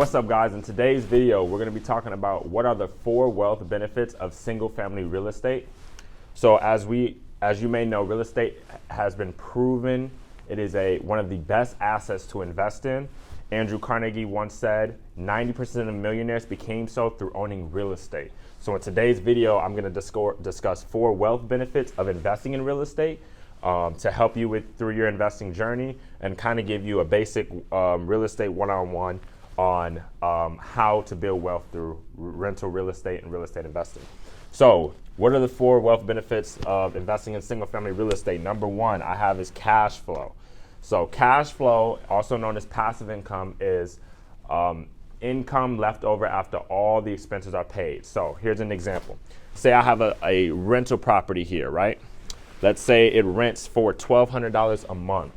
What's up, guys? In today's video, we're going to be talking about what are the 4 wealth benefits of single-family real estate. So as you may know, real estate has been proven. It is one of the best assets to invest in. Andrew Carnegie once said, 90% of millionaires became so through owning real estate. So in today's video, I'm going to discuss 4 wealth benefits of investing in real estate to help you through your investing journey and kind of give you a basic real estate one-on-one on how to build wealth through rental real estate and real estate investing. So what are the 4 wealth benefits of investing in single family real estate? Number 1 I have is cash flow. So cash flow, also known as passive income, is income left over after all the expenses are paid. So here's an example. Say I have a rental property here, right? Let's say it rents for $1,200 a month.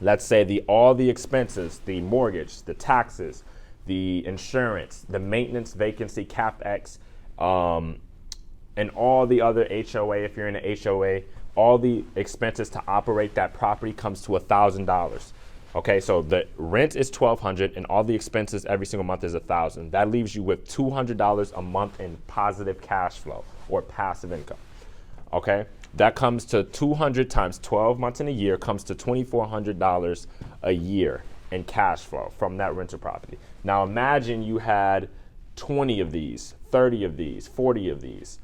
Let's say all the expenses, the mortgage, the taxes, the insurance, the maintenance, vacancy, CapEx, and all the other HOA, if you're in an HOA, all the expenses to operate that property comes to $1,000. Okay, so the rent is $1,200 and all the expenses every single month is $1,000. That leaves you with $200 a month in positive cash flow or passive income. Okay, that comes to 200 times 12 months in a year comes to $2,400 a year in cash flow from that rental property. Now imagine you had 20 of these, 30 of these, 40 of these.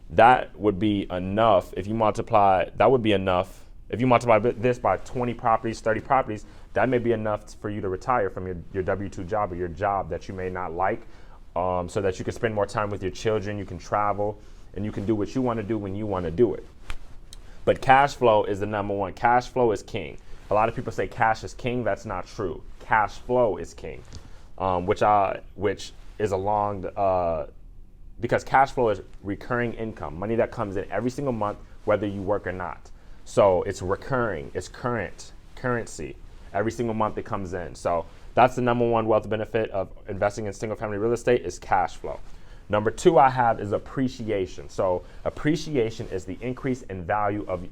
That would be enough if you multiply, if you multiply this by 20 properties, 30 properties, that may be enough for you to retire from your W-2 job or your job that you may not like, so that you can spend more time with your children, you can travel, and you can do what you want to do when you want to do it. But cash flow is the number one. Cash flow is king. A lot of people say cash is king. That's not true. Cash flow is king, which is because cash flow is recurring income, money that comes in every single month, whether you work or not. So it's recurring, it's currency. Every single month it comes in. So that's the number 1 wealth benefit of investing in single family real estate is cash flow. Number 2 I have is appreciation. So appreciation is the increase in value of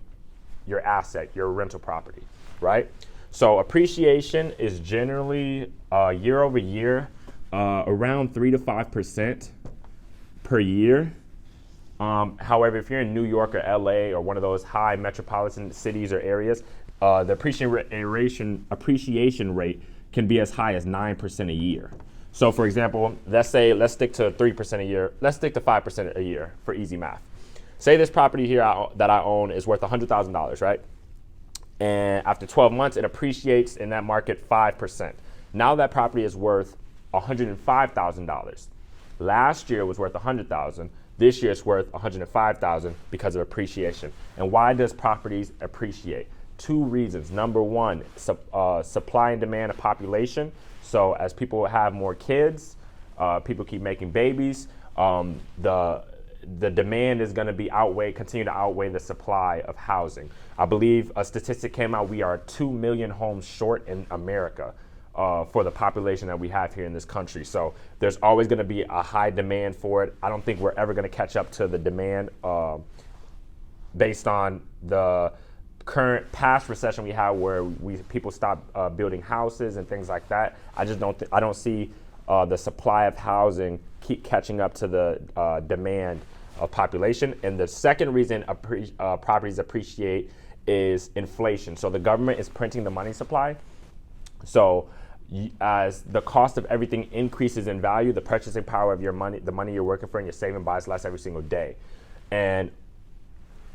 your asset, your rental property, right? So appreciation is generally year over year, around 3 to 5% per year. However, if you're in New York or LA or one of those high metropolitan cities or areas, the appreciation rate can be as high as 9% a year. So for example, let's stick to 3% a year. Let's stick to 5% a year for easy math. Say this property here that I own is worth $100,000, right? And after 12 months, it appreciates in that market 5%. Now that property is worth $105,000. Last year it was worth $100,000. This year it's worth $105,000 because of appreciation. And why does properties appreciate? 2 reasons. Number 1, supply and demand of population. So as people have more kids, people keep making babies, the demand is going to continue to outweigh the supply of housing. I believe a statistic came out, we are 2 million homes short in America for the population that we have here in this country. So there's always going to be a high demand for it. I don't think we're ever going to catch up to the demand based on the current past recession we had where people stopped building houses and things like that. I don't see the supply of housing keep catching up to the demand of population. And the second reason properties appreciate is inflation. So the government is printing the money supply. So as the cost of everything increases in value, the purchasing power of your money, the money you're working for and you're saving, buys less every single day. And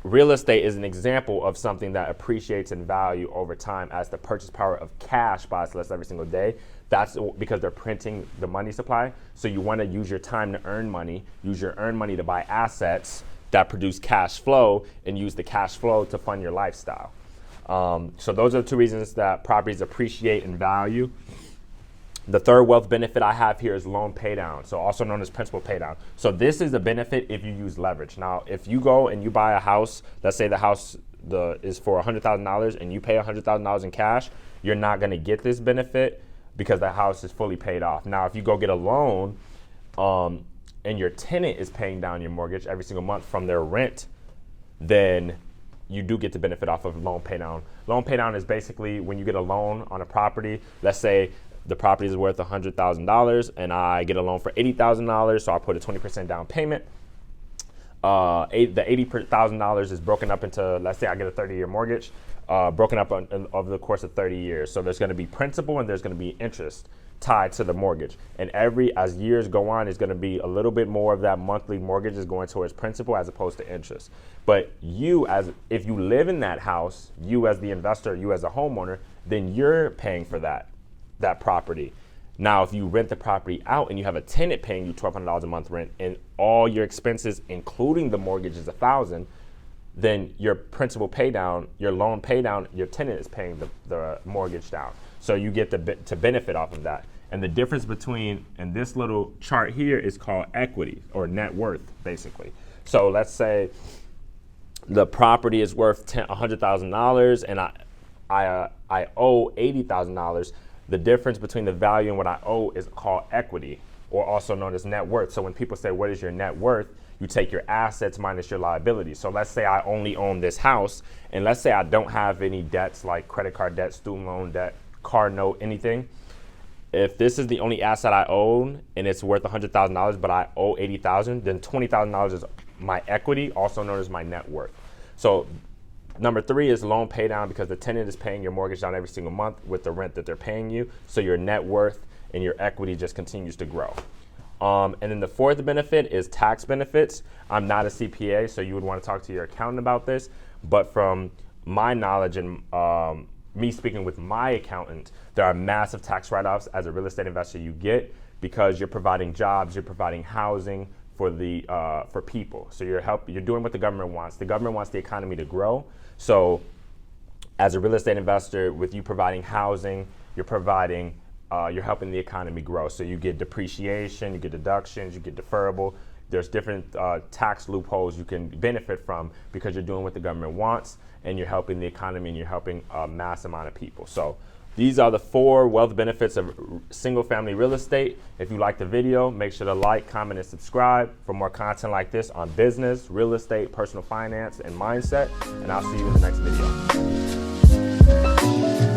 real estate is an example of something that appreciates in value over time as the purchase power of cash buys less every single day. That's because they're printing the money supply. So you want to use your time to earn money, use your earned money to buy assets that produce cash flow, and use the cash flow to fund your lifestyle. So those are the 2 reasons that properties appreciate in value. The third wealth benefit I have here is loan pay down, so also known as principal pay down. So this is a benefit if you use leverage. Now, if you go and you buy a house, let's say the house is for $100,000 and you pay $100,000 in cash, you're not going to get this benefit because the house is fully paid off. Now, if you go get a loan and your tenant is paying down your mortgage every single month from their rent, then you do get the benefit off of loan pay down. Loan pay down is basically when you get a loan on a property. Let's say the property is worth $100,000 and I get a loan for $80,000, so I put a 20% down payment. The $80,000 is broken up into, let's say I get a 30-year mortgage, broken up over the course of 30 years. So there's going to be principal and there's going to be interest tied to the mortgage. And as years go on, it's going to be a little bit more of that monthly mortgage is going towards principal as opposed to interest. But if you live in that house, you as the investor, you as a homeowner, then you're paying for that property. Now, if you rent the property out and you have a tenant paying you $1,200 a month rent and all your expenses, including the mortgage, is $1,000, then your principal pay down, your loan pay down, your tenant is paying the mortgage down. So you get to benefit off of that. And the difference between, and this little chart here is called equity or net worth, basically. So let's say the property is worth $100,000 and I owe $80,000. The difference between the value and what I owe is called equity, or also known as net worth. So when people say, what is your net worth? You take your assets minus your liabilities. So let's say I only own this house, and let's say I don't have any debts like credit card debt, student loan debt, car note, anything. If this is the only asset I own and it's worth $100,000, but I owe $80,000, then $20,000 is my equity, also known as my net worth. So number 3 is loan pay down, because the tenant is paying your mortgage down every single month with the rent that they're paying you. So your net worth and your equity just continues to grow. And then the 4th benefit is tax benefits. I'm not a CPA, so you would want to talk to your accountant about this. But from my knowledge and me speaking with my accountant, there are massive tax write-offs as a real estate investor you get, because you're providing jobs, you're providing housing for people. So you're doing what the government wants. The government wants the economy to grow. So as a real estate investor, with you providing housing, you're helping the economy grow. So you get depreciation, you get deductions, you get deferrable. There's different tax loopholes you can benefit from, because you're doing what the government wants and you're helping the economy and you're helping a mass amount of people. So these are the 4 wealth benefits of single family real estate. If you like the video, make sure to like, comment, and subscribe for more content like this on business, real estate, personal finance, and mindset. And I'll see you in the next video.